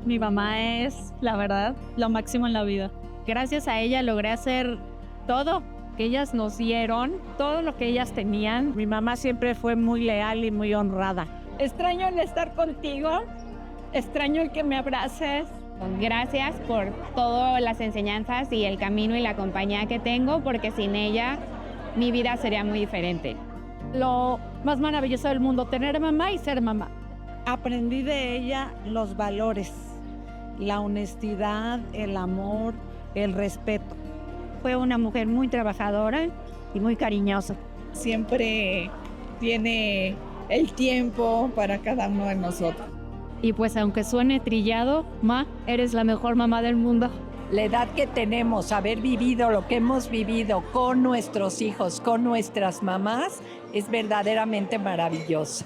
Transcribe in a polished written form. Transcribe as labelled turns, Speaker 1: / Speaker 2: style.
Speaker 1: Mi mamá es, la verdad, lo máximo en la vida. Gracias a ella logré hacer todo que ellas nos dieron, todo lo que ellas tenían.
Speaker 2: Mi mamá siempre fue muy leal y muy honrada.
Speaker 1: Extraño el estar contigo, extraño el que me abraces.
Speaker 3: Gracias por todas las enseñanzas y el camino y la compañía que tengo, porque sin ella mi vida sería muy diferente.
Speaker 1: Lo más maravilloso del mundo, tener mamá y ser mamá.
Speaker 2: Aprendí de ella los valores, la honestidad, el amor, el respeto.
Speaker 1: Fue una mujer muy trabajadora y muy cariñosa.
Speaker 4: Siempre tiene el tiempo para cada uno de nosotros.
Speaker 1: Y pues aunque suene trillado, Ma, eres la mejor mamá del mundo.
Speaker 5: La edad que tenemos, haber vivido lo que hemos vivido con nuestros hijos, con nuestras mamás, es verdaderamente maravilloso.